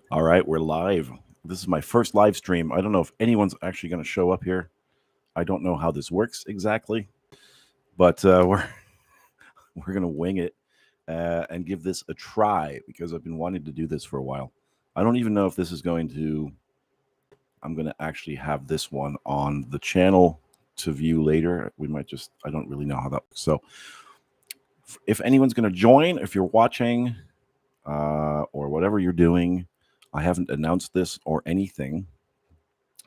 All right, we're live. This is my first live stream. I don't know if anyone's actually going to show up here. I don't know how this works exactly, but we're going to wing it and give this a try because I've been wanting to do this for a while. I don't even know if this is going to. I'm going to actually have this one on the channel to view later. We might just. I don't really know how that works. So, if anyone's going to join, if you're watching or whatever you're doing. I haven't announced this or anything.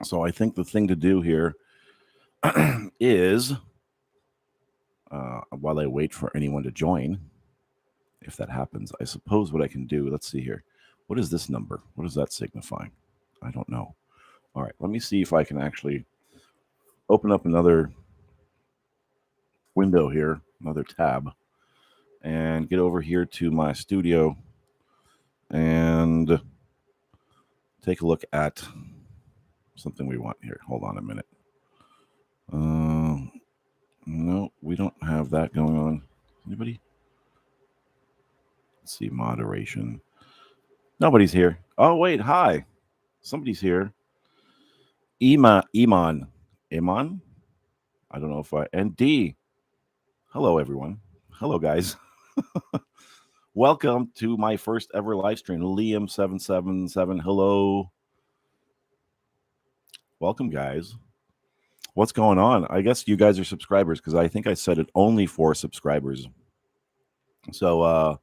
So I think the thing to do here is, while I wait for anyone to join, if that happens, I suppose what I can do, let's see here. What is this number? What does that signify? I don't know. All right, let me see if I can actually open up another window here, another tab, and get over here to my studio and take a look at something we want here. Hold on a minute. No, we don't have that going on. Anybody? Let's see, moderation. Nobody's here. Oh, wait, hi. Somebody's here. Iman. I don't know if and D. Hello, everyone. Hello, guys. Welcome to my first ever live stream. Liam777. Hello. Welcome, guys. What's going on? I guess you guys are subscribers because I think I set it only for subscribers. So,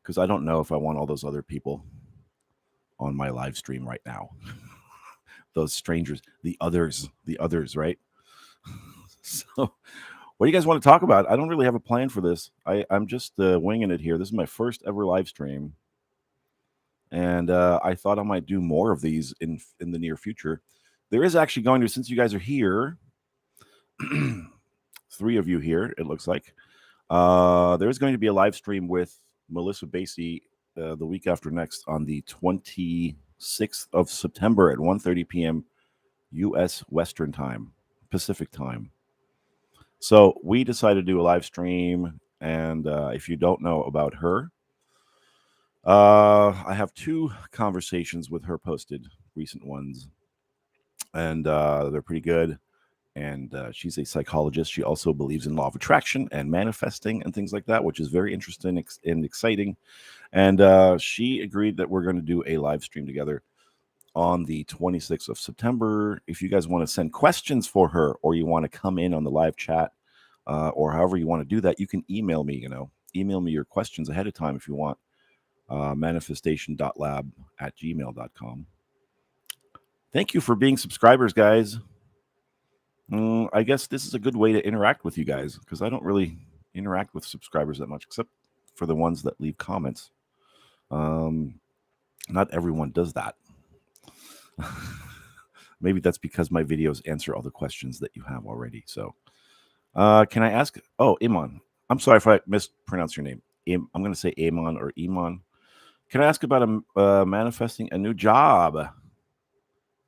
because I don't know if I want all those other people on my live stream right now. Those strangers, the others, right? So, what do you guys want to talk about? I don't really have a plan for this. I'm just winging it here. This is my first ever live stream. And I thought I might do more of these in the near future. There is actually going to, since you guys are here, 3 of you here, it looks like, there's going to be a live stream with 𝗙𝗶𝗶𝗄 the week after next on the 26th of September at 1:30 p.m. U.S. Western Time, Pacific Time. So we decided to do a live stream, and if you don't know about her, I have 2 conversations with her posted, recent ones, and they're pretty good. And she's a psychologist. She also believes in law of attraction and manifesting and things like that, which is very interesting and exciting. And she agreed that we're going to do a live stream together on the 26th of September. If you guys want to send questions for her, or you want to come in on the live chat, or however you want to do that, you can email me. Email me your questions ahead of time if you want. Manifestation.lab at gmail.com. Thank you for being subscribers, guys. I guess this is a good way to interact with you guys because I don't really interact with subscribers that much, except for the ones that leave comments. Not everyone does that. Maybe that's because my videos answer all the questions that you have already. So can I ask? Oh, Iman. I'm sorry if I mispronounced your name. I'm going to say Iman or Iman. Can I ask about manifesting a new job?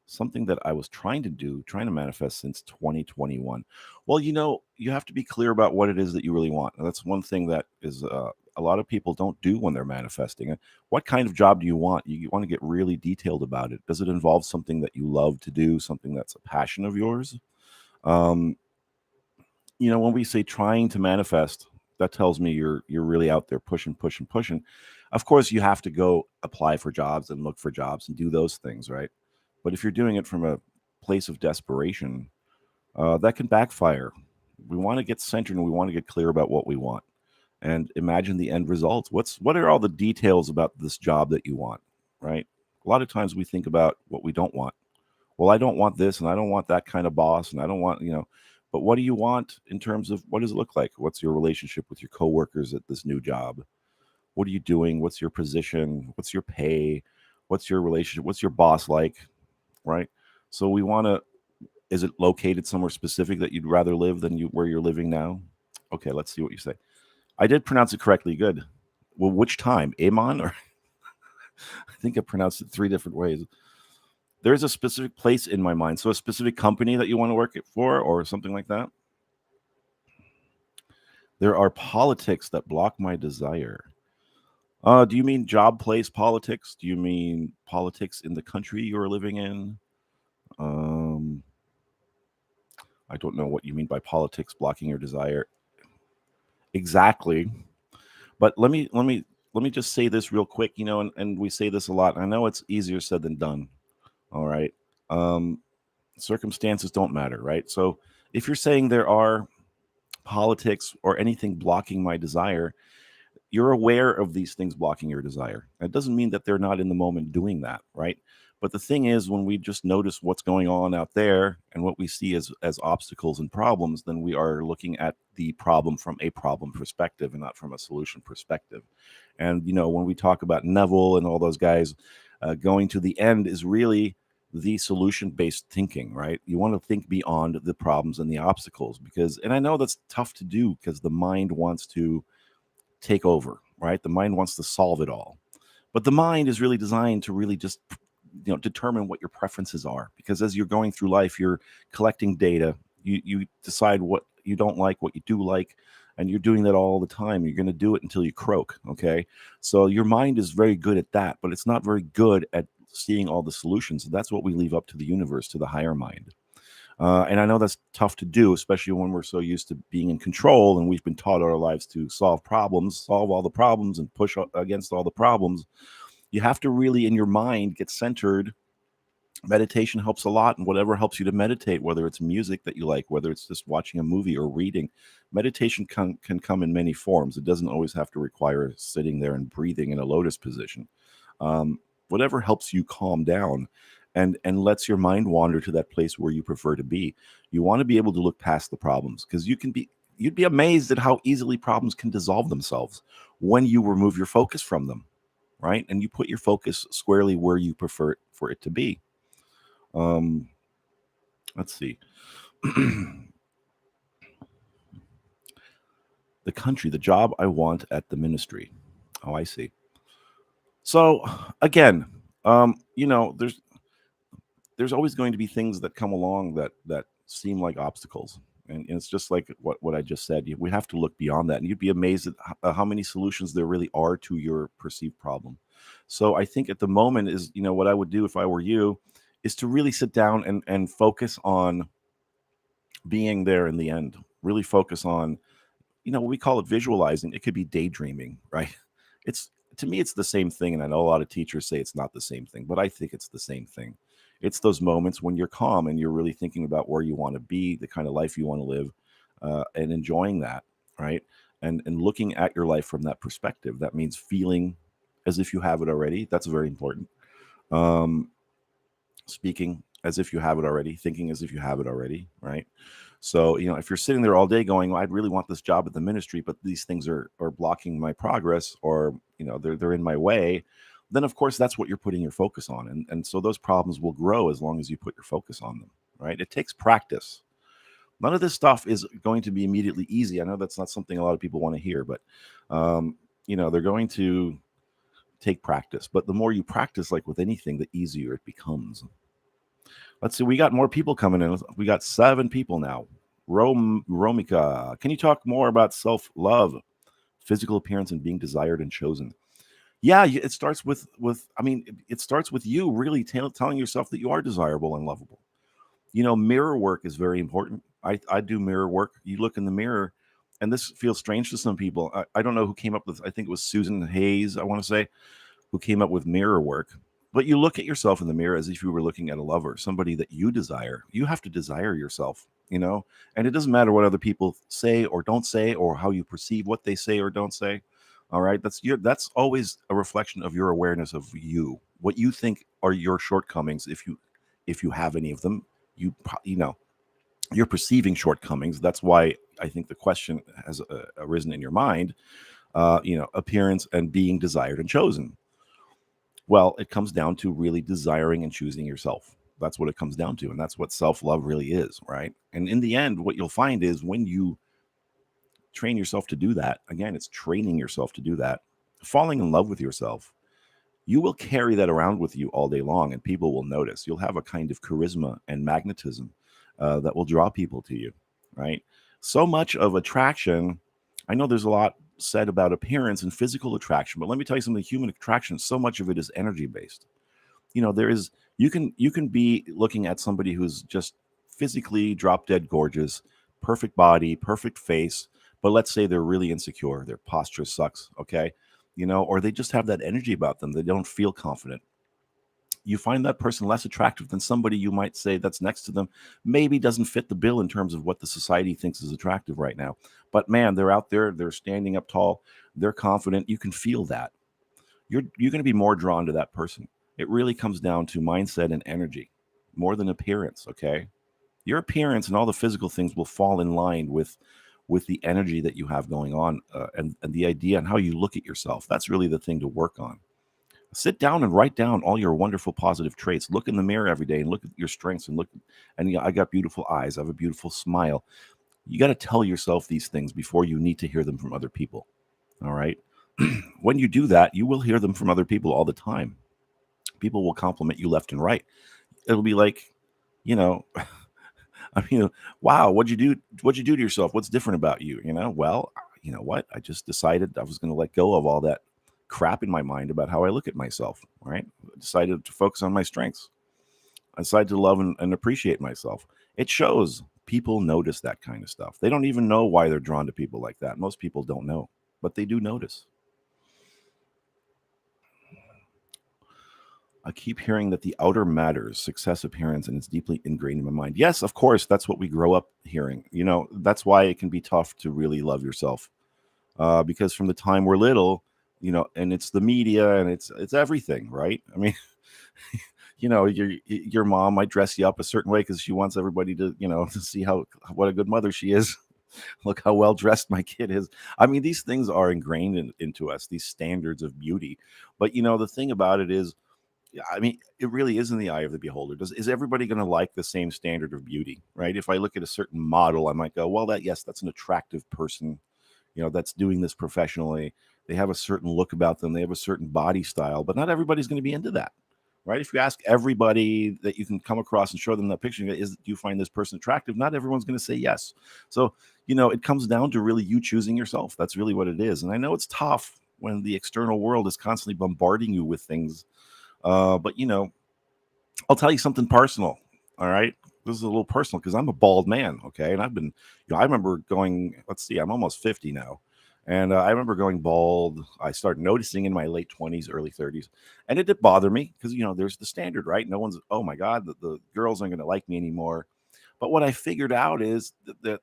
Something that I was trying to manifest since 2021. Well, you have to be clear about what it is that you really want. And that's one thing that is a lot of people don't do when they're manifesting. What kind of job do you want? You want to get really detailed about it. Does it involve something that you love to do, something that's a passion of yours? When we say trying to manifest, that tells me you're really out there pushing. Of course, you have to go apply for jobs and look for jobs and do those things, right? But if you're doing it from a place of desperation, that can backfire. We want to get centered and we want to get clear about what we want and imagine the end results. What are all the details about this job that you want, right? A lot of times we think about what we don't want. Well, I don't want this and I don't want that kind of boss and I don't want, but what do you want in terms of what does it look like? What's your relationship with your coworkers at this new job? What are you doing? What's your position? What's your pay? What's your relationship? What's your boss like? Right? So we want to, is it located somewhere specific that you'd rather live than where you're living now? Okay, let's see what you say. I did pronounce it correctly. Good. Well, which time? Amon? Or I think I pronounced it 3 different ways. There's a specific place in my mind. So a specific company that you want to work for or something like that? There are politics that block my desire. Do you mean job place politics? Do you mean politics in the country you're living in? I don't know what you mean by politics blocking your desire exactly. But let me just say this real quick, and we say this a lot. I know it's easier said than done. All right. Circumstances don't matter, right? So if you're saying there are politics or anything blocking my desire, you're aware of these things blocking your desire. It doesn't mean that they're not in the moment doing that, right? But the thing is, when we just notice what's going on out there and what we see as obstacles and problems, then we are looking at the problem from a problem perspective and not from a solution perspective. And, when we talk about Neville and all those guys, going to the end is really the solution-based thinking, right? You want to think beyond the problems and the obstacles and I know that's tough to do because the mind wants to take over, right? The mind wants to solve it all. But the mind is really designed to really just determine what your preferences are, because as you're going through life, you're collecting data. You decide what you don't like, what you do like, and you're doing that all the time. You're going to do it until you croak, okay? So your mind is very good at that, but it's not very good at seeing all the solutions. That's what we leave up to the universe, to the higher mind. And I know that's tough to do, especially when we're so used to being in control and we've been taught our lives to solve all the problems and push against all the problems. You have to really, in your mind, get centered. Meditation helps a lot, and whatever helps you to meditate, whether it's music that you like, whether it's just watching a movie or reading, meditation can come in many forms. It doesn't always have to require sitting there and breathing in a lotus position. Whatever helps you calm down and lets your mind wander to that place where you prefer to be. You want to be able to look past the problems, because you'd be amazed at how easily problems can dissolve themselves when you remove your focus from them, right? And you put your focus squarely where you prefer for it to be. Let's see. The country, the job I want at the ministry. Oh, I see. So again, there's always going to be things that come along that seem like obstacles. And it's just like what I just said. We have to look beyond that. And you'd be amazed at how many solutions there really are to your perceived problem. So I think at the moment is, what I would do if I were you is to really sit down and focus on being there in the end. Really focus on, we call it visualizing. It could be daydreaming, right? To me, it's the same thing. And I know a lot of teachers say it's not the same thing, but I think it's the same thing. It's those moments when you're calm and you're really thinking about where you want to be, the kind of life you want to live, and enjoying that, right? And looking at your life from that perspective. That means feeling as if you have it already. That's very important. Speaking as if you have it already, thinking as if you have it already, right? So, if you're sitting there all day going, well, I'd really want this job at the ministry, but these things are blocking my progress, or, they're in my way, then of course that's what you're putting your focus on. And so those problems will grow as long as you put your focus on them, right? It takes practice. None of this stuff is going to be immediately easy. I know that's not something a lot of people want to hear, but, they're going to take practice. But the more you practice, like with anything, the easier it becomes. Let's see. We got more people coming in. We got 7 people now. Romika, can you talk more about self-love, physical appearance, and being desired and chosen? Yeah, it starts with it starts with you really telling yourself that you are desirable and lovable. Mirror work is very important. I do mirror work. You look in the mirror, and this feels strange to some people. I don't know who came up with, I think it was Susan Hayes, I want to say, who came up with mirror work. But you look at yourself in the mirror as if you were looking at a lover, somebody that you desire. You have to desire yourself, and it doesn't matter what other people say or don't say, or how you perceive what they say or don't say. All right. That's always a reflection of your awareness of you, what you think are your shortcomings. If you have any of them, you're perceiving shortcomings. That's why I think the question has arisen in your mind, appearance and being desired and chosen. Well, it comes down to really desiring and choosing yourself. That's what it comes down to. And that's what self-love really is, right? And in the end, what you'll find is when you train yourself to do that, again, it's training yourself to do that, falling in love with yourself, you will carry that around with you all day long, and people will notice. You'll have a kind of charisma and magnetism that will draw people to you, right? So much of attraction, I know there's a lot said about appearance and physical attraction, but let me tell you something. Human attraction, so much of it is energy based. There is, you can be looking at somebody who's just physically drop dead gorgeous, perfect body, perfect face, but let's say they're really insecure, their posture sucks, okay, or they just have that energy about them, they don't feel confident. You find that person less attractive than somebody you might say that's next to them maybe doesn't fit the bill in terms of what the society thinks is attractive right now. But man, they're out there, they're standing up tall, they're confident, you can feel that. You're going to be more drawn to that person. It really comes down to mindset and energy more than appearance, okay? Your appearance and all the physical things will fall in line with the energy that you have going on, and the idea and how you look at yourself. That's really the thing to work on. Sit down and write down all your wonderful positive traits. Look in the mirror every day and look at your strengths and I got beautiful eyes, I have a beautiful smile. You got to tell yourself these things before you need to hear them from other people. All right. When you do that, you will hear them from other people all the time. People will compliment you left and right. It'll be like, I mean, wow, what'd you do? What'd you do to yourself? What's different about you? Well, you know what? I just decided I was going to let go of all that crap in my mind about how I look at myself, right? I decided to focus on my strengths. I decided to love and appreciate myself. It shows. People notice that kind of stuff. They don't even know why they're drawn to people like that. Most people don't know, but they do notice. I keep hearing that the outer matters, success, appearance, and it's deeply ingrained in my mind. Yes, of course, that's what we grow up hearing. That's why it can be tough to really love yourself, because from the time we're little, and it's the media and it's everything, right? I mean, your mom might dress you up a certain way because she wants everybody to, to see what a good mother she is. Look how well dressed my kid is. I mean, these things are ingrained into us, these standards of beauty. But the thing about it is, I mean, it really is in the eye of the beholder. Is everybody going to like the same standard of beauty, right? If I look at a certain model, I might go, well, that's an attractive person, that's doing this professionally. They have a certain look about them. They have a certain body style, but not everybody's going to be into that, right? If you ask everybody that you can come across and show them that picture, do you find this person attractive? Not everyone's going to say yes. So, it comes down to really you choosing yourself. That's really what it is. And I know it's tough when the external world is constantly bombarding you with things. But I'll tell you something personal. All right. This is a little personal because I'm a bald man. Okay. And I've been, I remember going, let's see, I'm almost 50 now. And I remember going bald. I started noticing in my late 20s, early 30s. And it did bother me because, there's the standard, right? No one's, oh my God, the girls aren't going to like me anymore. But what I figured out is that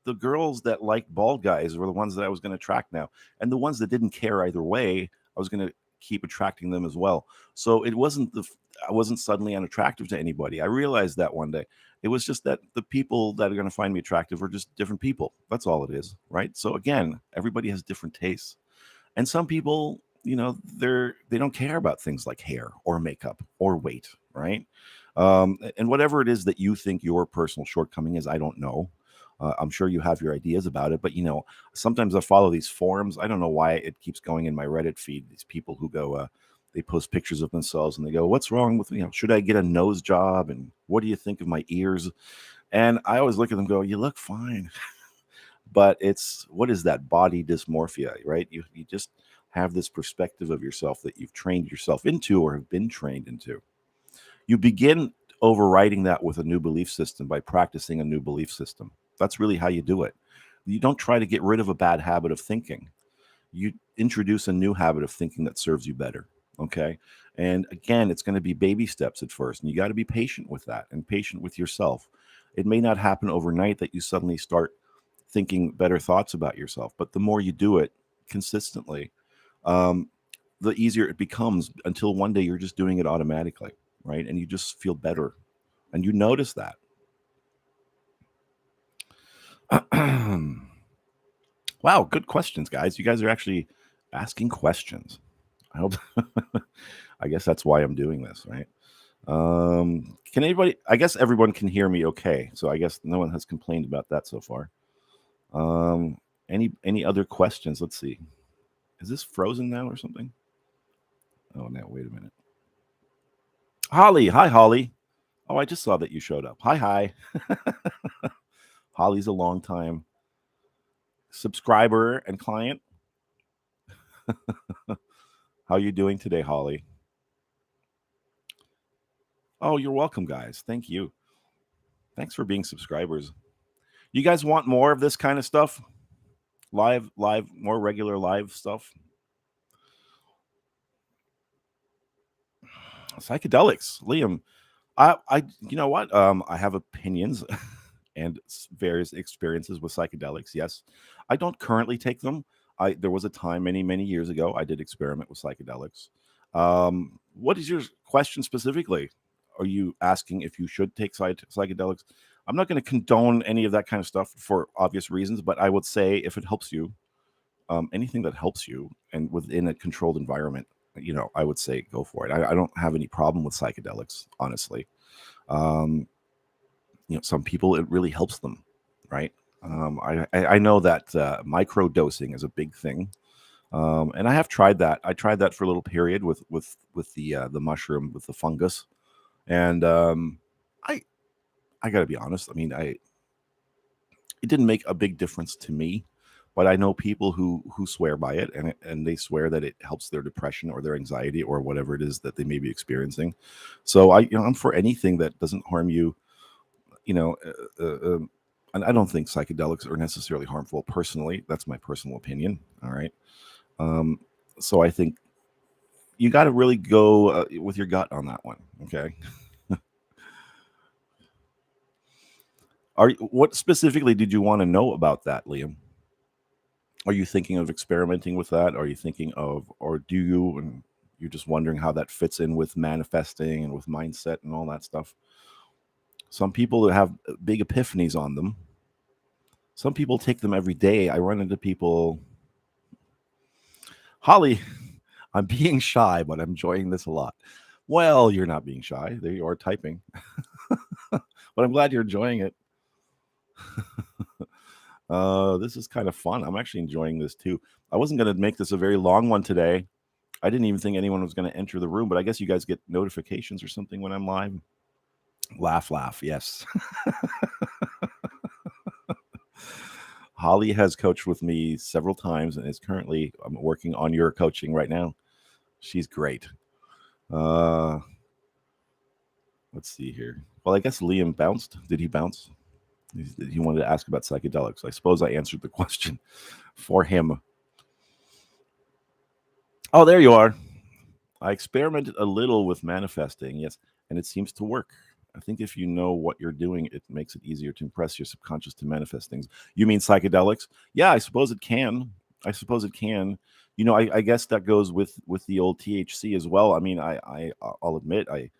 the girls that like bald guys were the ones that I was going to attract now. And the ones that didn't care either way, I was going to keep attracting them as well. So I wasn't suddenly unattractive to anybody. I realized that one day. It was just that the people that are going to find me attractive are just different people. That's all it is, right? So again, everybody has different tastes. And some people, they don't care about things like hair or makeup or weight, right? And whatever it is that you think your personal shortcoming is, I don't know. I'm sure you have your ideas about it, but sometimes I follow these forums. I don't know why it keeps going in my Reddit feed. These people who go, they post pictures of themselves and they go, "What's wrong with should I get a nose job? And what do you think of my ears?" And I always look at them and go, "You look fine," but what is that body dysmorphia, right? You just have this perspective of yourself that you've trained yourself into or have been trained into. You begin overriding that with a new belief system by practicing a new belief system. That's really how you do it. You don't try to get rid of a bad habit of thinking. You introduce a new habit of thinking that serves you better. Okay. And again, it's going to be baby steps at first. And you got to be patient with that and patient with yourself. It may not happen overnight that you suddenly start thinking better thoughts about yourself. But the more you do it consistently, the easier it becomes until one day you're just doing it automatically. Right. And you just feel better. And you notice that. Wow, good questions, guys. You guys are actually asking questions. I hope. I guess that's why I'm doing this, right? Can anybody? I guess everyone can hear me okay. So I guess no one has complained about that so far. Any other questions? Let's see. Is this frozen now or something? Oh, now wait a minute. Holly, hi Holly. Oh, I just saw that you showed up. Hi. Holly's a long time subscriber and client. How you doing today, Holly? Oh, you're welcome, guys. Thank you. Thanks for being subscribers. You guys want more of this kind of stuff? Live, more regular live stuff? Psychedelics, Liam. You know what? I have opinions and various experiences with psychedelics. Yes, I don't currently take them. There was a time many years ago I did experiment with psychedelics. What is your question specifically? Are you asking if you should take psychedelics? I'm not going to condone any of that kind of stuff for obvious reasons, but I would say if it helps you, anything that helps you and within a controlled environment, I would say go for it. I don't have any problem with psychedelics, honestly. Um, some people it really helps them, right? I know that micro dosing is a big thing, and I have tried that. I tried that for a little period with the mushroom, with the fungus, and I got to be honest. I mean, it didn't make a big difference to me, but I know people who swear by it, and they swear that it helps their depression or their anxiety or whatever it is that they may be experiencing. So I'm for anything that doesn't harm you. You know, and I don't think psychedelics are necessarily harmful personally. That's my personal opinion. All right. Um, so I think you got to really go with your gut on that one. Okay. What specifically did you want to know about that, Liam? Are you thinking of experimenting with that? Are you thinking of, or do you, and you're just wondering how that fits in with manifesting and with mindset and all that stuff? Some people have big epiphanies on them. Some people take them every day. I run into people. Holly, I'm being shy, but I'm enjoying this a lot. Well, you're not being shy. There you are typing. But I'm glad you're enjoying it. This is kind of fun. I'm actually enjoying this too. I wasn't going to make this a very long one today. I didn't even think anyone was going to enter the room, but I guess you guys get notifications or something when I'm live. Laugh. Yes. Holly has coached with me several times and is currently working on your coaching right now. She's great. Let's see here. Well, I guess Liam bounced. Did he bounce? He wanted to ask about psychedelics. I suppose I answered the question for him. Oh, there you are. I experimented a little with manifesting, yes, and it seems to work. I think if you know what you're doing, it makes it easier to impress your subconscious to manifest things. You mean psychedelics? Yeah, I suppose it can. I suppose it can. I guess that goes with the old THC as well. I mean, I'll admit I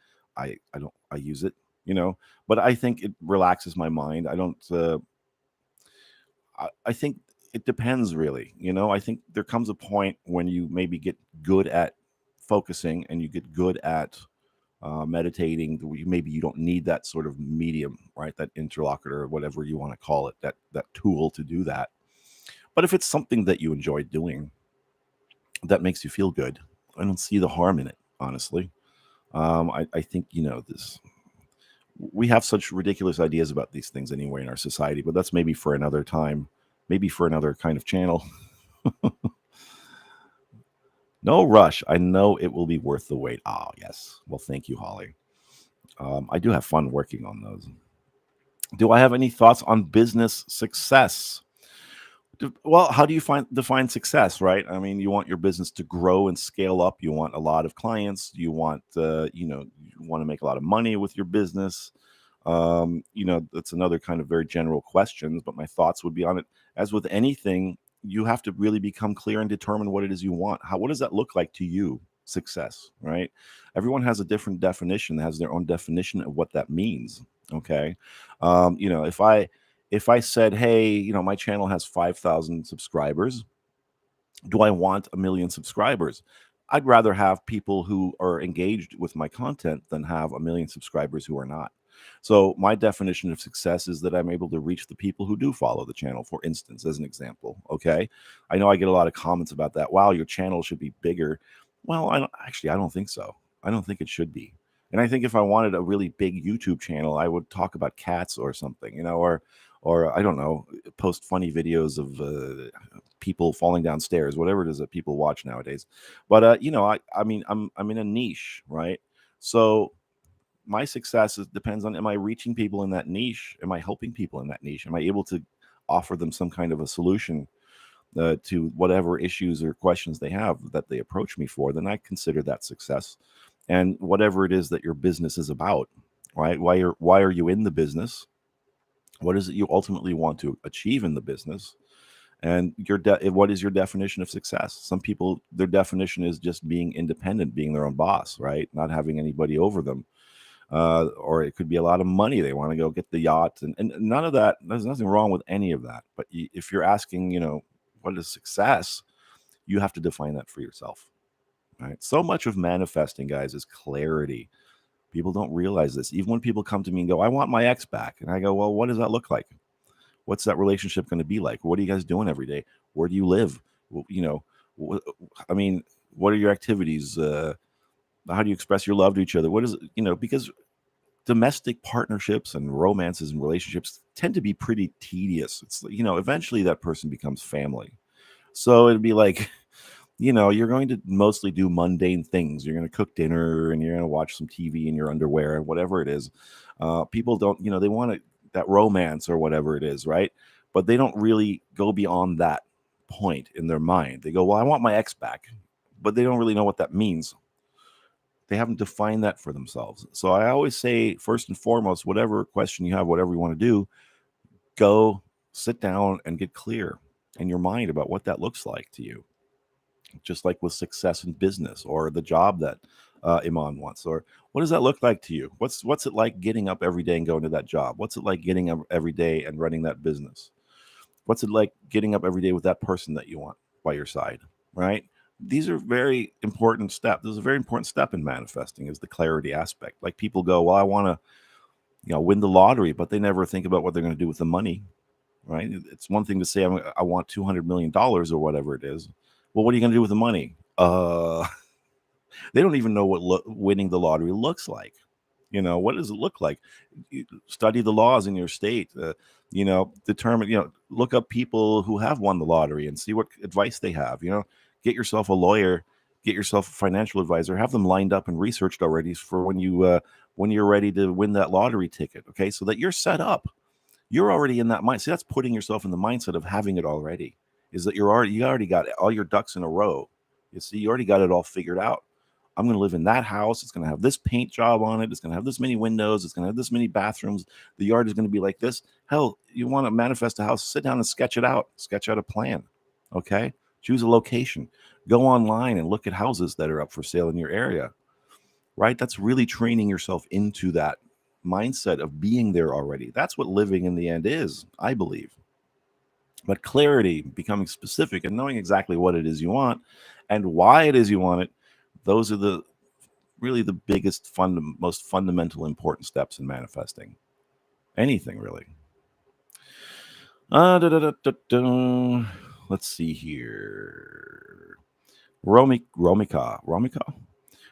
use it, but I think it relaxes my mind. I don't. I think it depends, really. I think there comes a point when you maybe get good at focusing and you get good at meditating. Maybe you don't need that sort of medium, right? That interlocutor, whatever you want to call it, that tool to do that. But if it's something that you enjoy doing, that makes you feel good, I don't see the harm in it, honestly. I think this. We have such ridiculous ideas about these things anyway in our society, but that's maybe for another time, maybe for another kind of channel. No rush. I know it will be worth the wait. Oh, yes. Well, thank you, Holly. I do have fun working on those. Do I have any thoughts on business success? Well, how do you define success, right? I mean, you want your business to grow and scale up. You want a lot of clients. You want, you want to make a lot of money with your business. That's another kind of very general question, but my thoughts would be on it. As with anything, you have to really become clear and determine what it is you want. What does that look like to you? Success, right? Everyone has a different definition, has their own definition of what that means. Okay. If I said, hey, my channel has 5,000 subscribers, do I want 1 million subscribers? I'd rather have people who are engaged with my content than have 1 million subscribers who are not. So my definition of success is that I'm able to reach the people who do follow the channel, for instance, as an example. Okay. I know I get a lot of comments about that. Wow, your channel should be bigger. Well, I don't think so. I don't think it should be. And I think if I wanted a really big YouTube channel, I would talk about cats or something, or or I don't know, post funny videos of people falling downstairs, whatever it is that people watch nowadays. But you know, I mean, I'm in a niche, right? So my success depends on, am I reaching people in that niche? Am I helping people in that niche? Am I able to offer them some kind of a solution to whatever issues or questions they have that they approach me for? Then I consider that success. And whatever it is that your business is about, right? Why are you in the business? What is it you ultimately want to achieve in the business? And what is your definition of success? Some people, their definition is just being independent, being their own boss, right? Not having anybody over them. Or it could be a lot of money. They want to go get the yacht, and none of that. There's nothing wrong with any of that. But if you're asking, you know, what is success, you have to define that for yourself. Right? So much of manifesting, guys, is clarity. People don't realize this. Even when people come to me and go, I want my ex back. And I go, well, what does that look like? What's that relationship going to be like? What are you guys doing every day? Where do you live? You know, I mean, what are your activities? How do you express your love to each other? What is it? You know, because domestic partnerships and romances and relationships tend to be pretty tedious. It's, you know, eventually that person becomes family. So it'd be like, you know, you're going to mostly do mundane things. You're going to cook dinner and you're going to watch some TV in your underwear, whatever it is. People don't, you know, they want that romance or whatever it is, right? But they don't really go beyond that point in their mind. They go, well, I want my ex back, but they don't really know what that means. They haven't defined that for themselves. So I always say, first and foremost, whatever question you have, whatever you want to do, go sit down and get clear in your mind about what that looks like to you. Just like with success in business or the job that Iman wants, or what does that look like to you? What's it like getting up every day and going to that job? What's it like getting up every day and running that business? What's it like getting up every day with that person that you want by your side, right? These are very important steps. This is a very important step in manifesting, is the clarity aspect. Like people go, well, I want to, you know, win the lottery, but they never think about what they're going to do with the money, right? It's one thing to say, I want $200 million or whatever it is. Well, what are you going to do with the money? They don't even know what winning the lottery looks like. You know, what does it look like? You study the laws in your state. You know, determine, you know, look up people who have won the lottery and see what advice they have. You know, get yourself a lawyer, get yourself a financial advisor, have them lined up and researched already for when you're ready to win that lottery ticket. Okay, so that you're set up. You're already in that mind. See, that's putting yourself in the mindset of having it already. Is that you already got all your ducks in a row. You see, you already got it all figured out. I'm going to live in that house. It's going to have this paint job on it. It's going to have this many windows. It's going to have this many bathrooms. The yard is going to be like this. Hell, you want to manifest a house, sit down and sketch it out. Sketch out a plan. Okay? Choose a location. Go online and look at houses that are up for sale in your area. Right? That's really training yourself into that mindset of being there already. That's what living in the end is, I believe. But clarity, becoming specific and knowing exactly what it is you want and why it is you want it, those are really the biggest, most fundamental, important steps in manifesting anything, really. Let's see here. 𝗪𝗲𝗪𝗂.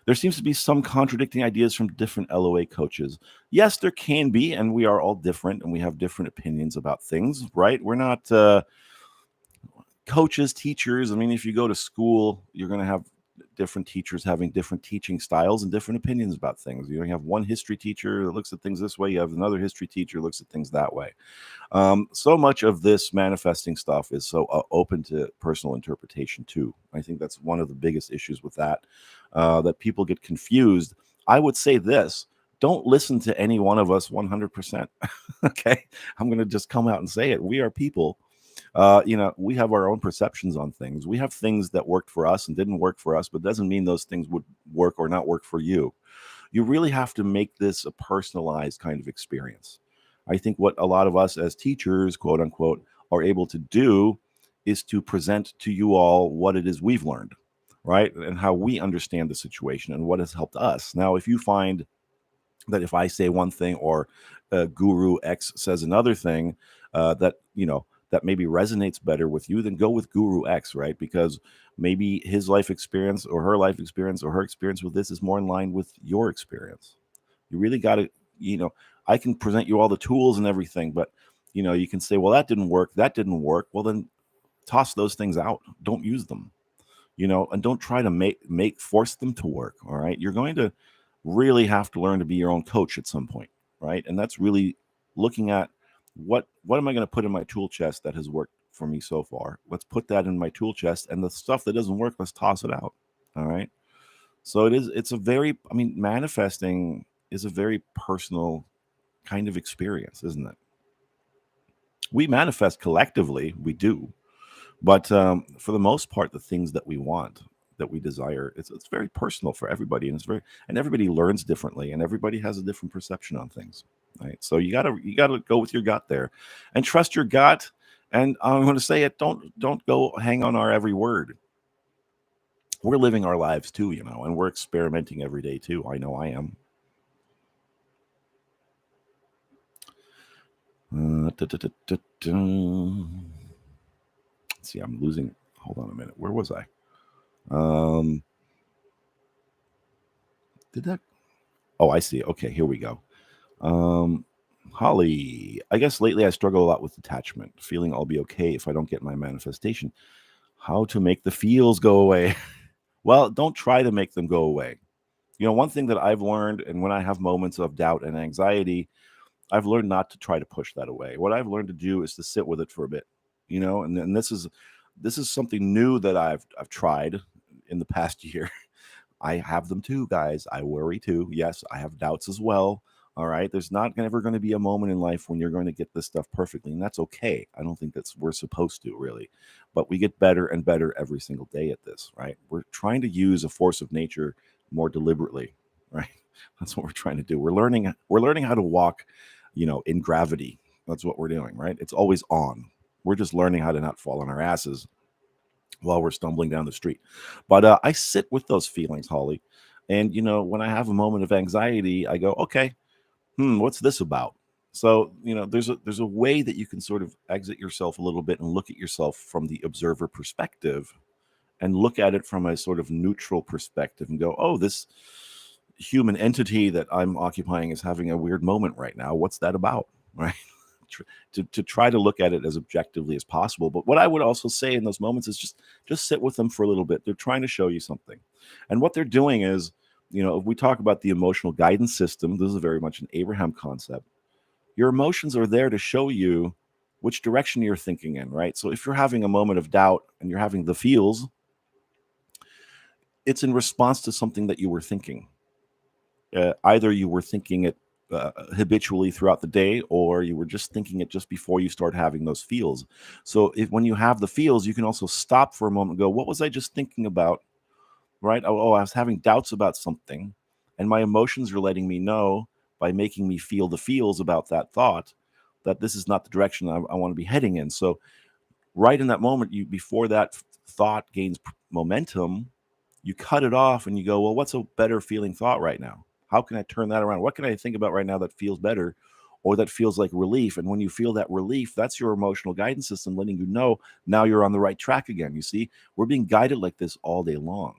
There seems to be some contradicting ideas from different LOA coaches. Yes, there can be, and we are all different, and we have different opinions about things, right? We're not coaches, teachers. I mean, if you go to school, you're going to have different teachers having different teaching styles and different opinions about things. You have one history teacher that looks at things this way. You have another history teacher who looks at things that way. So much of this manifesting stuff is so open to personal interpretation too. I think that's one of the biggest issues with that, that people get confused. I would say this: don't listen to any one of us 100%. Okay, I'm going to just come out and say it. We are people. You know, we have our own perceptions on things. We have things that worked for us and didn't work for us, but doesn't mean those things would work or not work for you. You really have to make this a personalized kind of experience. I think what a lot of us as teachers, quote unquote, are able to do is to present to you all what it is we've learned, right? And how we understand the situation and what has helped us. Now, if you find that if I say one thing or Guru X says another thing, that, you know, that maybe resonates better with you, then go with Guru X, right? Because maybe his life experience or her life experience or her experience with this is more in line with your experience. You really got to, you know, I can present you all the tools and everything, but You know, you can say, well, that didn't work. That didn't work. Well, then toss those things out. Don't use them, you know, and don't try to force them to work. All right. You're going to really have to learn to be your own coach at some point. Right. And that's really looking at what am I going to put in my tool chest that has worked for me so far? Let's put that in my tool chest, and the stuff that doesn't work, let's toss it out. All right. So it's a very, I mean, manifesting is a very personal kind of experience, isn't it? We manifest collectively, we do, but for the most part, the things that we want, that we desire, it's very personal for everybody, and and everybody learns differently, and everybody has a different perception on things, right? So you gotta go with your gut there, and trust your gut. And I'm going to say it: don't go hang on our every word. We're living our lives too, you know, and we're experimenting every day too. I know I am. Let's see, I'm losing. Hold on a minute. Where was I? Did that? Oh, I see. Okay, here we go. Holly, I guess lately I struggle a lot with detachment, feeling I'll be okay if I don't get my manifestation. How to make the feels go away? Well, don't try to make them go away. You know, one thing that I've learned, and when I have moments of doubt and anxiety, I've learned not to try to push that away. What I've learned to do is to sit with it for a bit, you know, and this is something new that I've tried in the past year. I have them too, guys. I worry too. Yes, I have doubts as well. All right. There's not ever going to be a moment in life when you're going to get this stuff perfectly, and that's okay. I don't think we're supposed to, really, but we get better and better every single day at this, right? We're trying to use a force of nature more deliberately, right? That's what we're trying to do. We're learning how to walk, you know, in gravity. That's what we're doing, right? It's always on. We're just learning how to not fall on our asses while we're stumbling down the street. But I sit with those feelings, Holly. And, you know, when I have a moment of anxiety, I go, okay, what's this about? So, you know, there's a way that you can sort of exit yourself a little bit and look at yourself from the observer perspective, and look at it from a sort of neutral perspective and go, oh, this human entity that I'm occupying is having a weird moment right now. What's that about? Right? To try to look at it as objectively as possible. But what I would also say in those moments is just sit with them for a little bit. They're trying to show you something. And what they're doing is, you know, if we talk about the emotional guidance system, this is very much an Abraham concept. Your emotions are there to show you which direction you're thinking in, right? So if you're having a moment of doubt and you're having the feels, it's in response to something that you were thinking. Either you were thinking it habitually throughout the day, or you were just thinking it just before you start having those feels. So when you have the feels, you can also stop for a moment and go, what was I just thinking about? Right? Oh, I was having doubts about something, and my emotions are letting me know by making me feel the feels about that thought that this is not the direction I want to be heading in. So right in that moment, before that thought gains momentum, you cut it off and you go, well, what's a better feeling thought right now? How can I turn that around? What can I think about right now that feels better, or that feels like relief? And when you feel that relief, that's your emotional guidance system letting you know now you're on the right track again. You see, we're being guided like this all day long.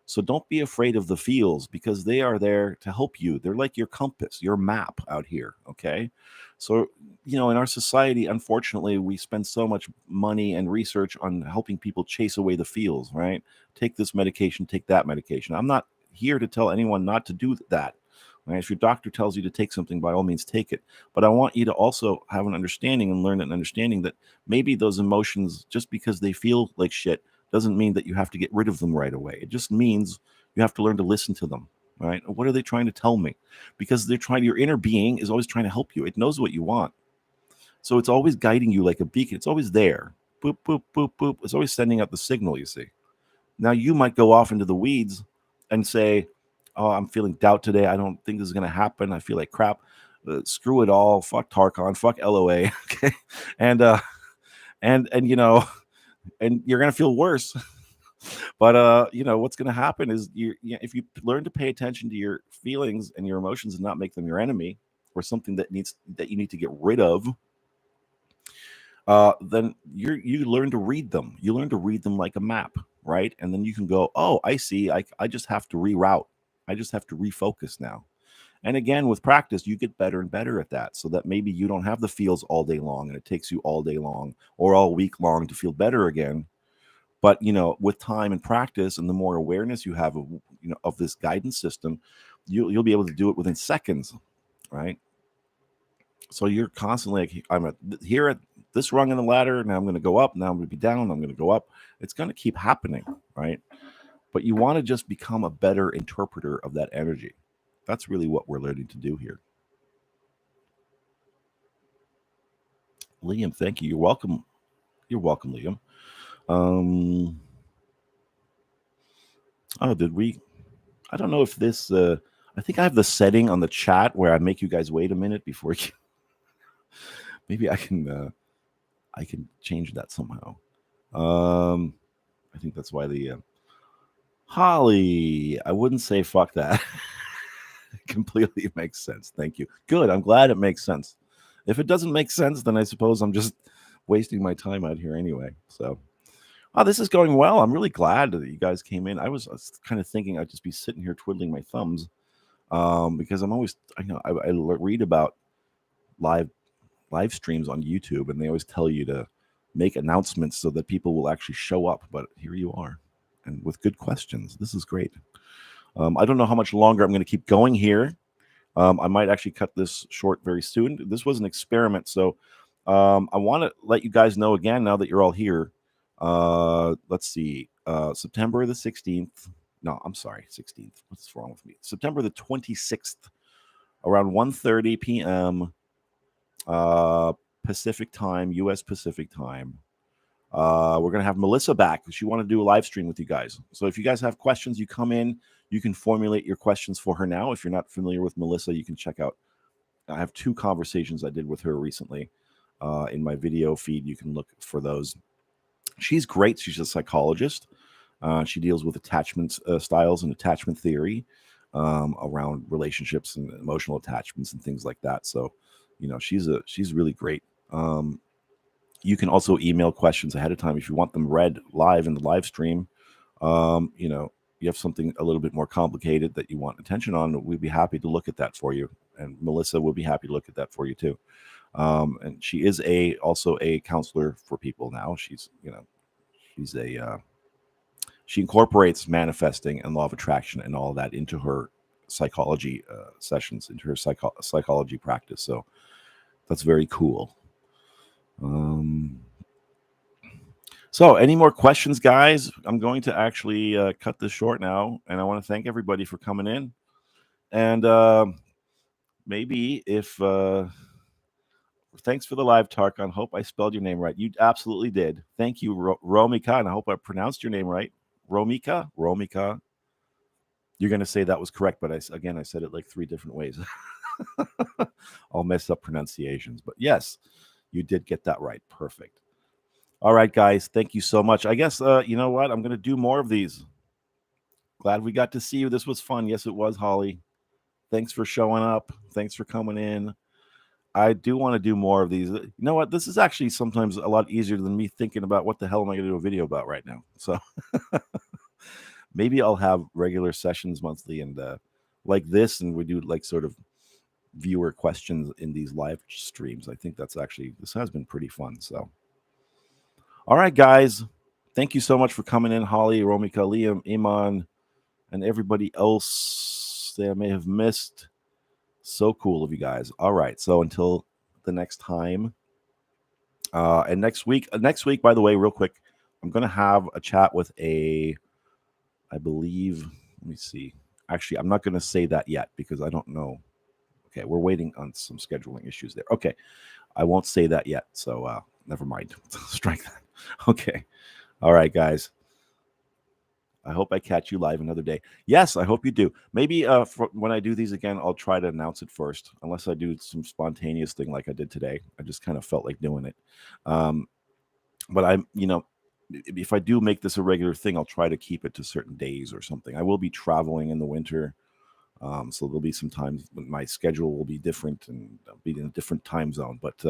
So don't be afraid of the feels, because they are there to help you. They're like your compass, your map out here. Okay. So, you know, in our society, unfortunately, we spend so much money and research on helping people chase away the feels, right? Take this medication, take that medication. I'm not here to tell anyone not to do that. Right? If your doctor tells you to take something, by all means, take it. But I want you to also have an understanding and learn an understanding that maybe those emotions, just because they feel like shit, doesn't mean that you have to get rid of them right away. It just means you have to learn to listen to them, right? What are they trying to tell me? Because your inner being is always trying to help you. It knows what you want. So it's always guiding you like a beacon. It's always there. Boop, boop, boop, boop. It's always sending out the signal, you see. Now you might go off into the weeds and say, oh, I'm feeling doubt today. I don't think this is going to happen. I feel like crap. Screw it all. Fuck Tarkon. Fuck LOA. Okay. And you know, and you're going to feel worse. But you know, what's going to happen is if you learn to pay attention to your feelings and your emotions and not make them your enemy, or something that you need to get rid of, then you learn to read them. You learn to read them like a map, right? And then you can go, oh, I see. I just have to reroute. I just have to refocus now. And again, with practice, you get better and better at that, so that maybe you don't have the feels all day long and it takes you all day long or all week long to feel better again. But, you know, with time and practice and the more awareness you have of, you know, of this guidance system, you'll be able to do it within seconds, right? So you're constantly like, I'm here at this rung in the ladder. Now I'm going to go up. Now I'm going to be down. I'm going to go up. It's going to keep happening, right? But you want to just become a better interpreter of that energy. That's really what we're learning to do here. Liam, thank you. You're welcome. You're welcome, Liam. Oh, did we? I don't know if this. I think I have the setting on the chat where I make you guys wait a minute before you. Maybe I can change that somehow. I think that's why the Holly. I wouldn't say fuck that. It completely makes sense. Thank you. Good. I'm glad it makes sense. If it doesn't make sense, then I suppose I'm just wasting my time out here anyway. So, oh, this is going well. I'm really glad that you guys came in. I was kind of thinking I'd just be sitting here twiddling my thumbs, because I'm always, I read about live streams on YouTube, and they always tell you to make announcements so that people will actually show up. But here you are, and with good questions. This is great. I don't know how much longer I'm going to keep going here. I might actually cut this short very soon. This was an experiment, so I want to let you guys know again, now that you're all here. Let's see, September the 16th. No, I'm sorry, 16th. What's wrong with me? September the 26th, around 1:30 p.m. Pacific time, U.S. Pacific time. We're going to have Melissa back. She want to do a live stream with you guys. So if you guys have questions, you come in, you can formulate your questions for her now. If you're not familiar with Melissa, you can check out. I have 2 conversations I did with her recently in my video feed. You can look for those. She's great. She's a psychologist. She deals with attachment styles and attachment theory around relationships and emotional attachments and things like that. So, you know, she's really great. You can also email questions ahead of time if you want them read live in the live stream. You know, you have something a little bit more complicated that you want attention on, we'd be happy to look at that for you. And Melissa will be happy to look at that for you too. And she is also a counselor for people now. She's she incorporates manifesting and law of attraction and all of that into her psychology sessions, into her psychology practice. So that's very cool. So any more questions, guys? I'm going to actually cut this short now, and I want to thank everybody for coming in. And maybe if thanks for the live, Tarkan. Hope I spelled your name right. You absolutely did. Thank you, Romika, and I hope I pronounced your name right. Romika. You're going to say that was correct, but I said it like 3 different ways. I'll mess up pronunciations, but yes, you did get that right. Perfect. All right, guys. Thank you so much. I guess, you know what? I'm going to do more of these. Glad we got to see you. This was fun. Yes, it was, Holly. Thanks for showing up. Thanks for coming in. I do want to do more of these. You know what? This is actually sometimes a lot easier than me thinking about what the hell am I going to do a video about right now. So maybe I'll have regular sessions monthly and like this, and we do like sort of viewer questions in these live streams. I think this has been pretty fun. So, all right, guys. Thank you so much for coming in, Holly, Romika, Liam, Iman, and everybody else that I may have missed. So cool of you guys. All right. So until the next time. And next week, by the way, real quick, I'm going to have a chat with I believe, let me see. Actually, I'm not going to say that yet because I don't know. Okay. We're waiting on some scheduling issues there. Okay. I won't say that yet. So never mind. Strike that. Okay. All right, guys. I hope I catch you live another day. Yes, I hope you do. Maybe when I do these again, I'll try to announce it first, unless I do some spontaneous thing like I did today. I just kind of felt like doing it. But if I do make this a regular thing, I'll try to keep it to certain days or something. I will be traveling in the winter. So there'll be some times when my schedule will be different and I'll be in a different time zone. But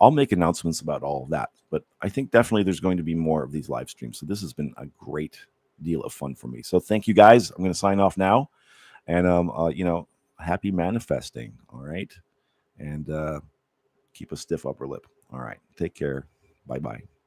I'll make announcements about all of that. But I think definitely there's going to be more of these live streams. So this has been a great deal of fun for me. So thank you, guys. I'm going to sign off now. And, happy manifesting. All right. And keep a stiff upper lip. All right. Take care. Bye-bye.